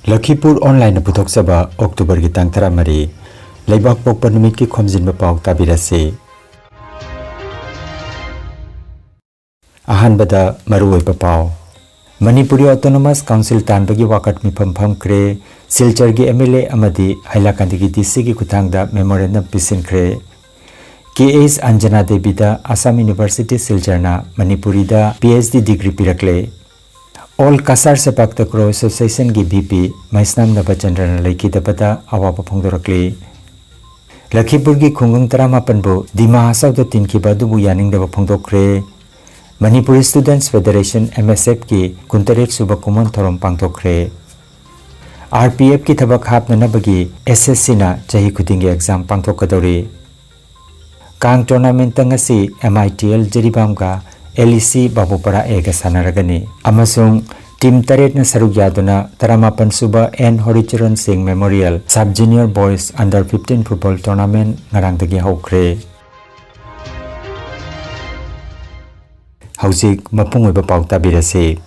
Lakhipur online puthok saba October ki tang tara mari Laibak pokpa numit ki Khomjinba Pao tabirase. Ahan bada maruoi Pao Manipuri Autonomous Council tanbagi wakat mifam pham kre Silchar gi MLA amadi Hailakandi ki DC ki kuthangda memorandum pisin kre KS Anjana Devi da Assam University Silcharna Manipuri da PhD degree pirakle. All Kasar Sepak Takraw Association ki BP Maisnam Nabachandran Laiki Dabata Awapa Phongdorakli. Lakhipur ki Khungung Taramapan bu Dima Hasaw da tin ki badubu yaning daba phongdokre. Manipuri Students Federation MSF ki Kuntaret Subakumon Thorom Pangtokre. RPF ki thabak hapna nabagi SSC na chahi khutingi exam pangtokadori. Kang tournament ngasi MITL Jeribam ka LEC Babupara ega sanaragani amasung team taret na saruk yaduna taramapan suba N Horicharan Singh Memorial Sub Junior Boys Under 15 Football Tournament ngarang dagi hokre. Haujik mapung oiba pau tabirase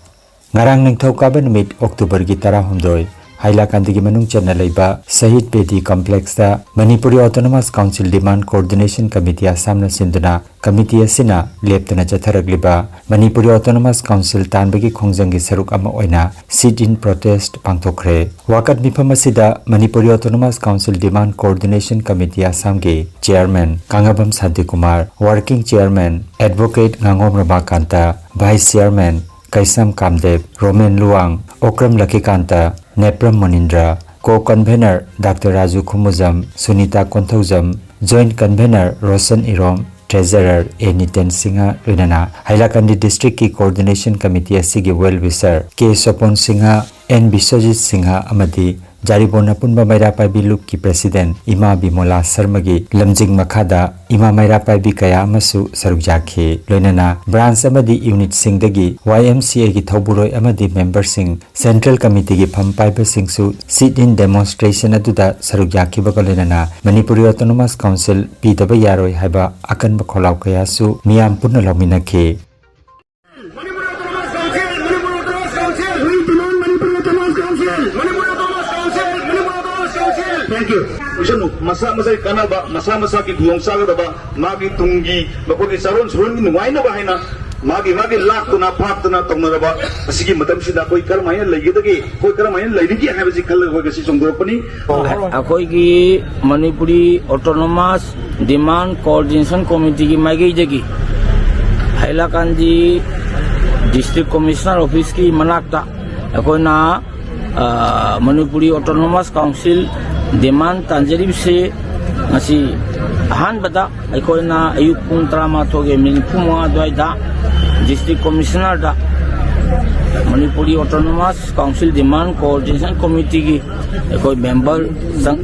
ngarang ningthau kaba numit October gi 12 Hailakandi ki manung chana leiba Sahid Bedi Complex da Manipuri Autonomous Council Demand Coordination Committee Assam na sinduna committee asina leptana jatharagliba Manipuri Autonomous Council tanbagi khongjanggi saruk ama oina sit in protest pangthokre. Wakat mifam asida Manipuri Autonomous Council Demand Coordination Committee Assam ki Chairman Kangabam Sadhi Kumar, Working Chairman Advocate Ngangom Rabakanta, Vice Chairman Kaisam Kamdev, Roman Luang, Okram Lakikanta, Nepram Monindra, Co-Convener Dr. Raju Khumuzam, Sunita Konthaujam, Joint Convener Roshan Irom, Treasurer A. Niten Singha Rinana, Hailakandi District ki Coordination Committee asigi Well-Wisher K. Sopon Singha, N. Biswajit Singha Amadi, Jaribona Punba Mairapai Biluk ki President Ima Bimola Sarmagi Lamjing Makhada Ima Mairapai bi kaya amasu saruk jakhe loinana branch amadi unit singdagi YMCA ki Thauburoi amadi member sing Central Committee ki Phampai sing su sit in demonstration aduda saruk jakhe bagalena Manipuri Autonomous Council pidaba yaroi haiba akan bakholau kaya su miyam punna lominakhe. Thank you. Usanu masa kanaba masa ki gulong sagadaba magi tunggi bakogi saron suron ni waina bahina magi laktuna phaktuna tongnaraba asigi matam sida koi karmaina laigidagi koi karmaina laidigi habasi khalla hoga si songdorpani akoi ki Manipuri Autonomous Demand Coordination Committee ki magi jagi Hailakandi District Commissioner Office ki manakta akoi na Manipuri Autonomous Council Demand Tanjarib se ngasi ahan bada aikoi na ayuk pung trama thoge minipuma doida District Commissioner da Manipuri Autonomous Council Demand Coordination Committee ki aikoi member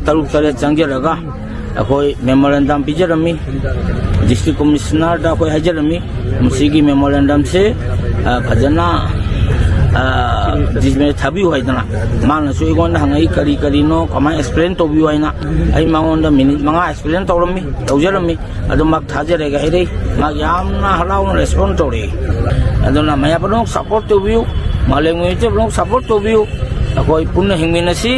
taruk tare changjaraga aikoi memorandum pijarami District Commissioner da koi hajarami musigi memorandum se phajana जिसमें थबी हुआ इतना मान सो इगोन हंगाई करी करी no कमाई explain तो भी हुआ ना आई मांगोंदा मिनिट मंगा एक्सप्लेन तो रमी तौजरमी अदो मक थाजरेगा इरे मक यामना हलाउन रेस्पोंड तो रे अदो ना मैं अपनो सपोर्ट तो भी माले मुइते अपनो सपोर्ट तो भी कोई पुण्य हिंगमिनसी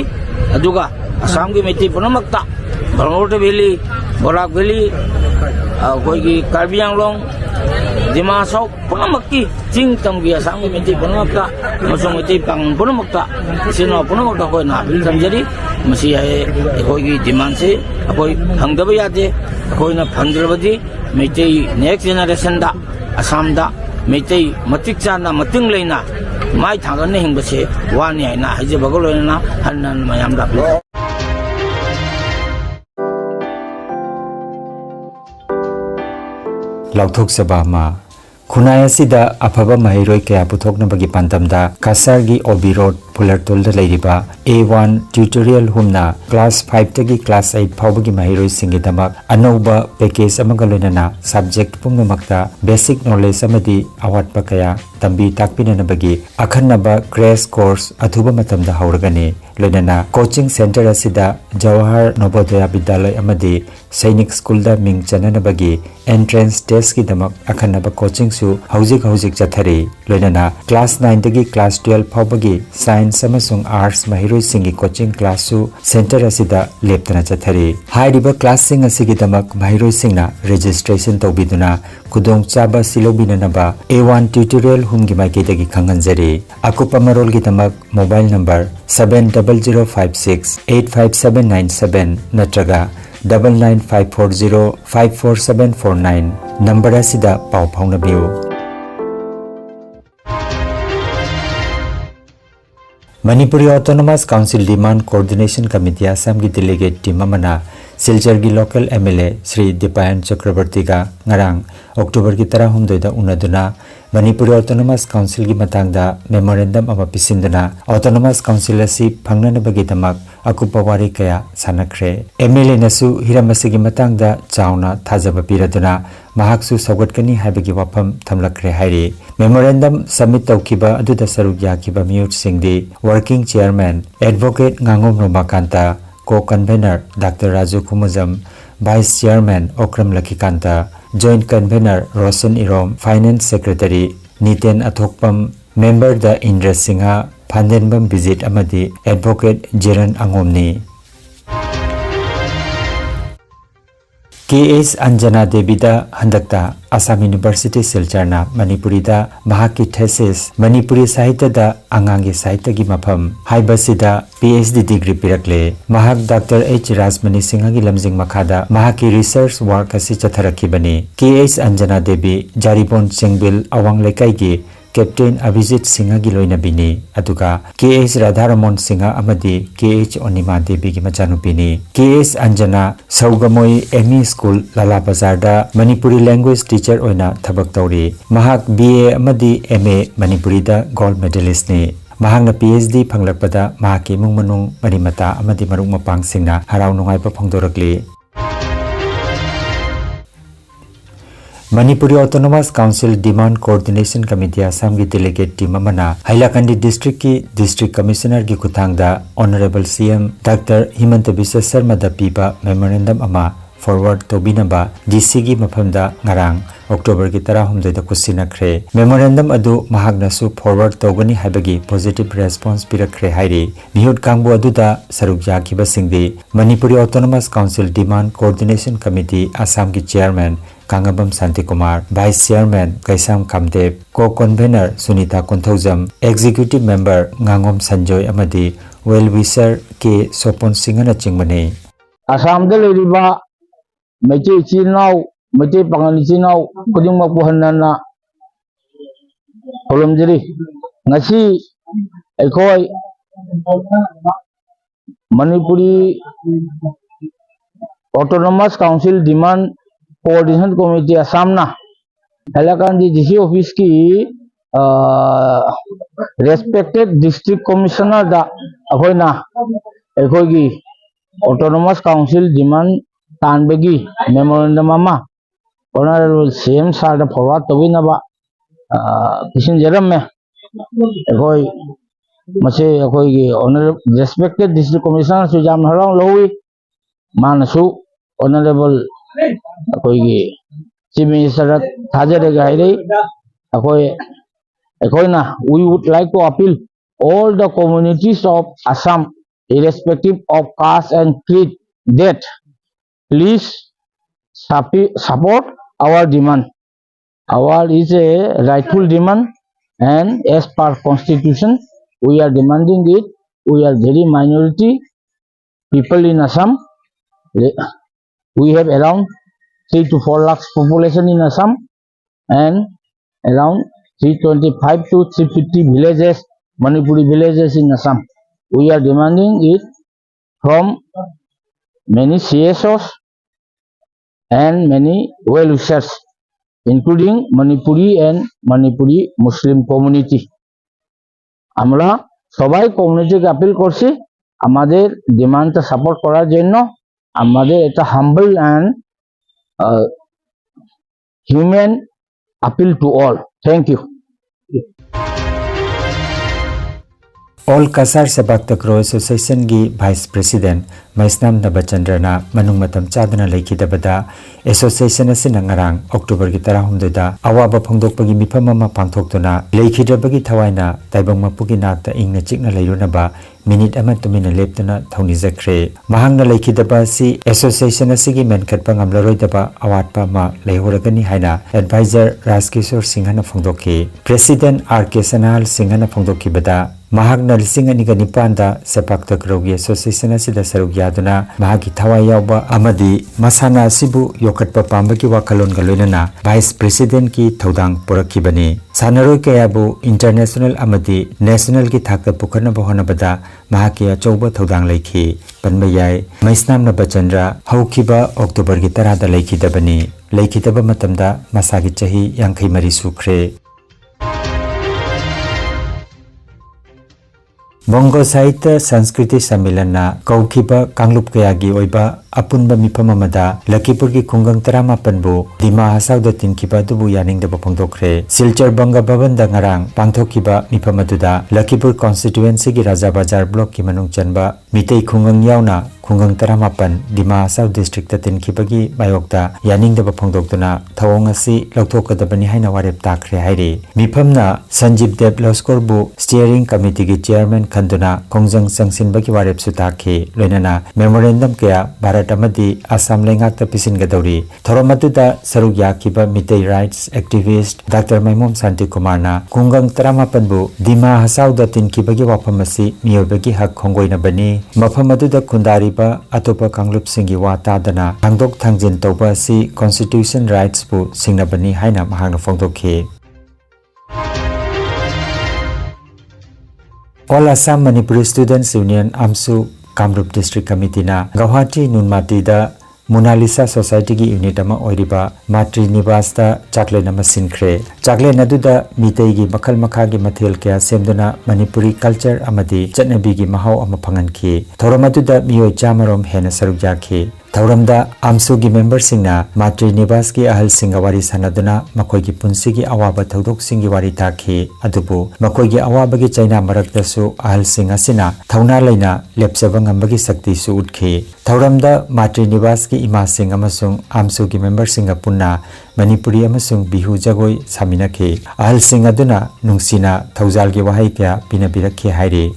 अदुगा असम की मिट्टी पुनमक्ता बंगलोर वैली बोराक वैली कोई की Karbi Anglong Dimasok punamakki jing tamgi asam minti punamakta masong iti pang punamakta sino punamakta ko na bil tamjari masi ay ko gi demand se akoi hangdaba yade akoi na phandrabadi meti next generation da asam da meti matik chana mating leina mai thagan ne hingbase wani ai na haje bagolona hanan mayam da Lauthok Sabama Khunaya sida afaba mahiroi kaya puthokna bagi pantamda Kasargi Obi Road Pulartol da leiriba A1 tutorial humna class 5 tagi class 8 phawbagi mahiroi singidamak anoba package amagaloinana subject pungnamakta basic knowledge amadi awatpa kaya tambi takpinana bagi akhanaba crash course athuba matamda hauragani loinana coaching center asida Jawahar Navodaya Vidyalaya amadi Sainik School da ming chananabagi entrance test ki damak akhanaba coaching su hauzik chathari loinana class 9 dagi class 12 phawbagi science amasung arts mahiroi singi coaching class su center asida leptana chathari hairiba class sing asigi damak mahiroi singna registration tawbiduna kudong chaba silobinanaba A1 tutorial humgi maiketagi khanganjari akupa marol gi damak mobile number 7056855797 natraga 9954054749 number asida pau phaunabiu Manipuri Autonomous Council Demand Coordination Committee Assam ki delegate team amana Silchar gi local MLA Sri Dipayan Chakrabarti ga ngarang October ki 13 da unaduna Manipuri Autonomous Council ki matangda memorandum ama pisinduna Autonomous Council asi phangnana bagi tamak akupa wari kaya sanakre MLA nasu hiramasi ki matangda chauna thajaba piraduna mahaksu saugatkani haibagi wafam thamlakre hairi memorandum submit tawkiba aduda saruk yakiba mute singdi working chairman advocate ngangom romakanta co-convener Dr. Raju Kumuzam vice chairman Okram Lakhikanta joint convener Roshan Irom finance secretary Niten Athokpam member the Indra Singha Phandenbam visit amadi advocate Jiran Angomni KS Anjana Devi da handakta Assam University Silcharna Manipuri da mahaki thesis Manipuri Sahitya da angangi sahitya gi mafam haibasida PhD degree pirakle mahak Dr. H Rajmani Singha gi lamjing makhada mahaki research work asi chatharakibani KS Anjana Devi Jaribon Chengbil awang lekai gi Captain Abhijit Singha gi loina bini aduga KS Radharamon Singha amadi KH Onima Devi gi machanupini KS Anjana Saugamoi ME School Lala Bazar da Manipuri language teacher oina thabak tawri mahak BA amadi MA Manipuri da gold medalist ni mahakna PhD phanglakpada mahaki mungmanung marimata amadi marung mapang singna harau nungai pa phongdorakli Manipuri Autonomous Council Demand Coordination Committee Assam ki delegate team amana Hailakandi District ki District Commissioner ki kuthangda Honorable CM Dr. Himanta Biswa Sharma da piba memorandum ama forward tobinaba DC gi mafamda ngarang October ki 13 da kusinakre memorandum adu mahagna su forward togani haibagi positive response pirakre hairi mihut kangbu adu da saruk yakiba singdi Manipuri Autonomous Council Demand Coordination Committee Assam ki chairman Kangabam Santi Kumar, Vice Chairman Kaisam Kamdev, Co-Convener Sunita Kunthaujam, Executive Member Ngangom Sanjoy Amadi, Well-Wisher K. Sopon Singana Chingmane. Assam de leriba Meche Chinau, Meche Pangani Chinau, Kuding Mapuhanana Holomjiri, Nasi Ekoi Manipuri Autonomous Council Demand Coordination Committee Assam na Hailakandi DC office ki respected district commissioner da ahoina ekhogi Autonomous Council demand tanbegi memorandum ama honorable CM sir da forward tobinaba kisin jaram me ekhoi mase ekhogi honorable respected district commissioner su jam harang lowi manasu honorable अकोई Chief Minister Thajare Gaire Akoina we would like to appeal all the communities of Assam irrespective of caste and creed that please support our demand. Our is a rightful demand and as per constitution we are demanding it. We are very minority people in Assam. We have around 3 to 4 lakhs population in Assam and around 325 to 350 villages, Manipuri villages in Assam. We are demanding it from many CSOs and many well-wishers, including Manipuri and Manipuri Muslim community. আমরা সবাই কমিউনিটিকে appeal করছি আমাদের ডিমান্ডটা support করার জন্য আমাদের এটা হাম্বল and human appeal to all. Thank you. All Kasar Sepak Takraw Association gi Vice President Maisnam Nabachandrana manung matam chadana laikidabada association asina ngarang October gi 16 da awaba phongdokpagi mifam ama pangthoktuna laikhidrabagi thawaina taibang mapugi nakta ingna chikna leirunaba minute ama tumina leptuna thongni jakre mahangna laikhidaba si association asigi menkhatpa ngamlaroidaba awatpa ma leihoragani haina advisor Raskishore Singhana phongdokhi President RK Sanal Singhana phongdokhi bada mahagna lising ani ga nipanda sepak takraw gi association asida saruk yaduna mahagi thawai yawba amadi masana sibu yokatpa pambagi wakalon ga loinana vice president ki thodang porakhibani sanaroi kayabu international amadi national ki thakta pukhana bahona bada mahaki achouba thodang leikhi panmayai maisnam nabachandra haukiba october gi 10 da leikhidabani leikhidaba matamda masagi chahi 53 sukre Bongo Sahitya Sanskriti Sammelana Kaukiba Kanglup Kayagi Oiba Apunba Mifam amada Lakhipur ki khungang 18 bu Dima Hasauda tinkiba dubu yaningdaba phongdokre Silchar Banga Bhavan da ngarang pangthokiba mifam aduda Lakhipur constituency gi Raja Bazar block ki manung chanba mitei khungang yauna khungang 18 Dima Hasau district ta tinkibagi mayokta yaningdaba phongdoktuna thawong asi lokthokadabani haina warep takre haire mifamna Sanjeev Dev Loskor bu steering committee gi chairman khanduna kongjang sangsinbagi warep su takhe loinana memorandum kaya Bharat amadi Assam lengakta pisingadori thoramatuda saruk yakiba mitei rights activist Dr. Maimom Santi Kumarna khungang 18 bu Dima Hasauda tinkibagi wafamasi miyobagi hak khongoina bani mafamaduda khundari atopa kanglub singi watadana hangdok thangjin toba si constitution rights bu singnabani haina mahangna phongdokhi All Assam Manipur Students Union Amsu Kamrup District Committee na Guwahati Nunmati da Mona Lisa Society gi unit ama oiriba Matri Nivas da chaklen ama sinkre chaklen aduda mitei gi makhal makha gi mathel kya semduna Manipuri culture amadi chatnabi gi mahau ama phanganki thoramaduda miyoi chamarom hena saruk yakhi Thauramda Amsu gi member singna Matri Nivas gi ahal singa wari sanaduna makoi gi punsi gi awaba thodok singi wari takhi adubu makoi gi awaba gi chaina marakta su ahal singa sina thauna leina lepsaba ngambagi sakti su utkhi Thauramda Matri Nivas ki ima sing amasung Amsu gi member singa punna Manipuri amasung bihu jagoi saminakhi ahal singa duna nungsina thaujal gi wahai kya pinabirakhi haire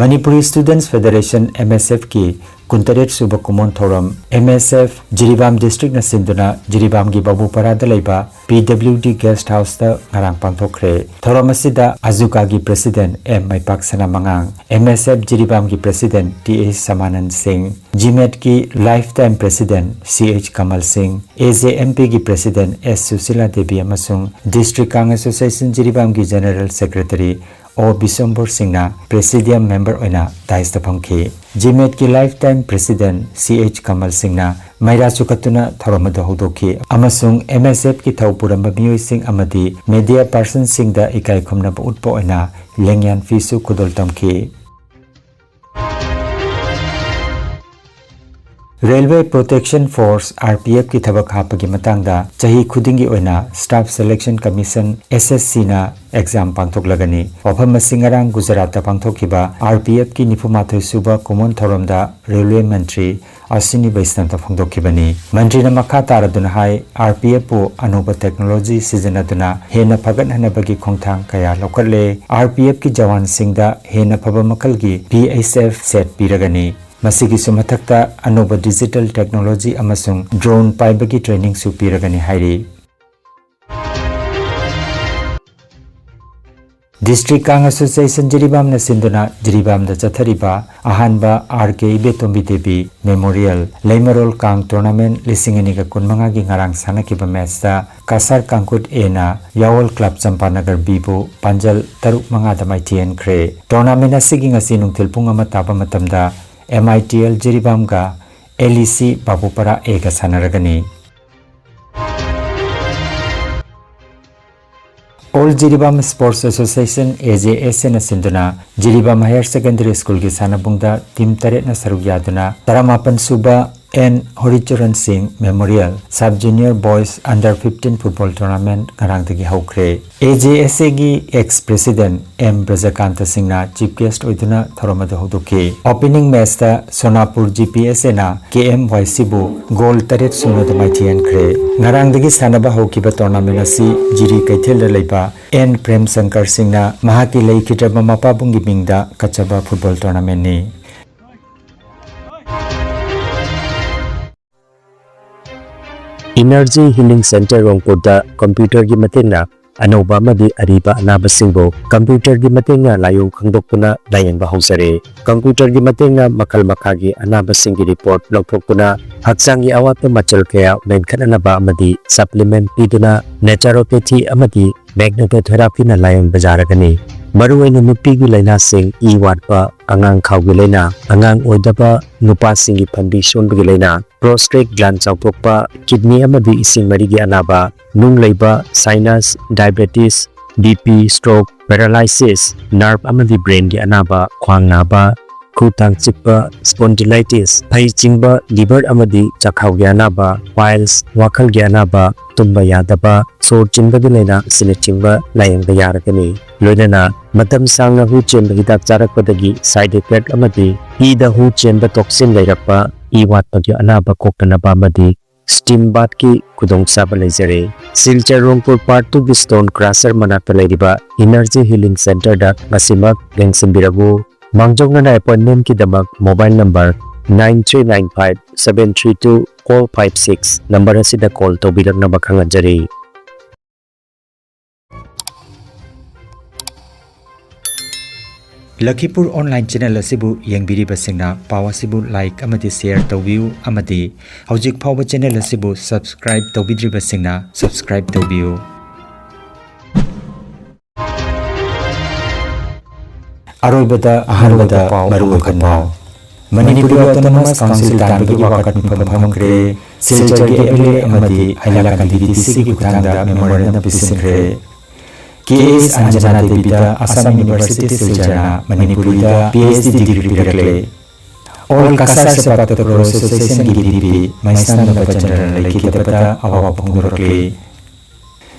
Manipuri Students Federation MSF ki Kuntaret Suba Kumon Thoram MSF Jiribam District na Sinduna Jiribam gi Babu Parada leiba PWD Guest House da ngarang pangthokre Thoram asida Azuka gi President M Maipak Sana Mangang MSF Jiribam gi President TA Samanand Singh GMET ki Lifetime President CH Kamal Singh AJMP gi President S Susila Devi amasung District Kang Association Jiribam gi General Secretary O Bisambor Singna Presidium Member oina daista phangki GMET ki Lifetime President CH Kamal Singna Maira Chukatuna Thoramada Hodokhi amasung MSF ki Thawpuramba miyoi sing amadi media person singda ikai khumna utpo oina lengyan fisu kudol tamki Railway Protection Force RPF ki thabak hapagi matangda chahi khudingi oina Staff Selection Commission SSC na exam pangthoklagani wafam singarang Gujarat ta pangthokhiba RPF ki nifumathoi suba common thoramda Railway Mantri Asini Vaisnam ta phongdokhibani Mantri na makha taraduna hai RPF pu anuba technology sijanaduna hena phagat hanabagi khongthang kaya lokatle RPF ki jawan singda hena phaba makalgi PSF set piragani Masigi sumathakta anuba digital technology amasung drone paibagi training su piragani hairi District Kang Association Jiribam na sinduna Jiribam da chathariba ahanba RK Betombi Devi Memorial Leimarol Kang Tournament lisingani ka kunmanga gi ngarang sanakiba match da Kasar Kangkut A na Yawal Club Champanagar Bibo Panjal Taruk manga da maitien kre tournament asigi ngasi nungthil pung ama taba matamda MITL Jiribam ga LEC Babupara Ega Sanaragani All Jiribam Sports Association AJSN Sinduna Jiribam Higher Secondary School ki sanabungda team taret na sarug yaduna taramapan suba and Khomjinba Singh Memorial Sub-Junior Boys Under-15 Football Tournament ngarang dagi haukre. AJSA gi ex-president M. Brajakanta Singh na chief guest oiduna tharomada hoduki. Opening match ta Sonapur GPSA na KMYC bu goal taret suno da maithian kre. Ngarang dagi sanaba haukiba tournament asi Jiri Kaithel leiba N. Prem Shankar Singh na mahaki Lakhipuronline Manipuri mingda kachaba football tournament ni. Energy Healing Center Rongpurda computer gi matenga anoba madi ariba anabasingbo computer gi matenga layong khangdokpuna layengba hausare computer gi matenga makal makhagi anabasingi report lokthokpuna haksangi awat machal kaya menkhanaba amadi supplement piduna naturopathy amadi magnetotherapy na layeng bajaragani maruwaina nupigi laina sing I watpa angang khawgi laina angang oidaba nupa singi phambi sonbigi laina prostate gland chawtokpa kidney amadi ising marigi anaba nung leiba sinus diabetes BP stroke paralysis nerve amadi brain gi anaba khwang naba khutang chikpa spondylitis phai chingba liver amadi chakhau gi anaba piles wakhal gi anaba tumba yadaba sor chingba gi laina sine chingba layang da yarakani loinana matam sangna hu chemba hidak charakpadagi side effect amadi ida hu chemba toxin leirakpa I watpagi anaba koktanaba amadi steam bath ki kudong saba leijare Silchar Rongpur Part 2 Stone Crusher manakta leiriba Energy Healing Center da ngasimak lengsimbiragu mangjongna appointment ki damak mobile number 9395-732-456 number asida call tobiragna bakhanganjari Lakhipur online channel asibu yengbiriba singna pawa sibu like amadi share tawbiu amadi hojik phawba channel asibu subscribe tawbidriba singna subscribe tawbiu aroibada ahanbada maruwakan pau Manipuri Autonomous Council tanbagi wakat mipamhamkre Silchar gi MLA amadi hailakandi DTC gi kutangda memorandum pisingkre KS Anjana Devida Assam University Silchar Manipuri da PhD degree pirakle All Kasar Sepak Takraw Association gi DP Maisnan Nova General Lakhipuronline awawa pungurokle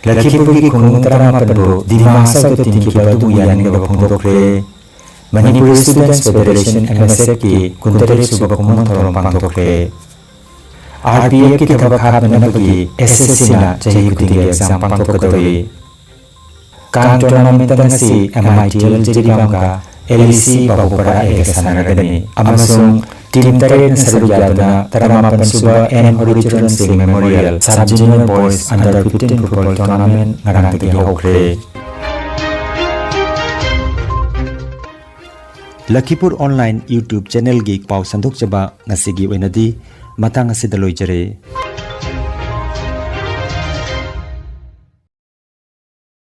Lakhipur gi khunung taramapanbo dimasa to tinkiba du yang neba pungurokle Manipur Students Federation MSF ki kuntaret suba kumon thorom pangtokle RPF ki thabak habnabagi SSC na chahi kudingi exam pangtokadoi Kang tournament ngasi MITL Jiribamga LEC Babupara Egasanaragani amasung team taret sarugyaaduna taramapan suba N. Khomjinba Singh Memorial Sub-Junior Boys Under-15 Football Tournament ngarangdagi haukre Lakhipur online YouTube channel gi pau sandok chaba ngasigi oinadi matang asida loijare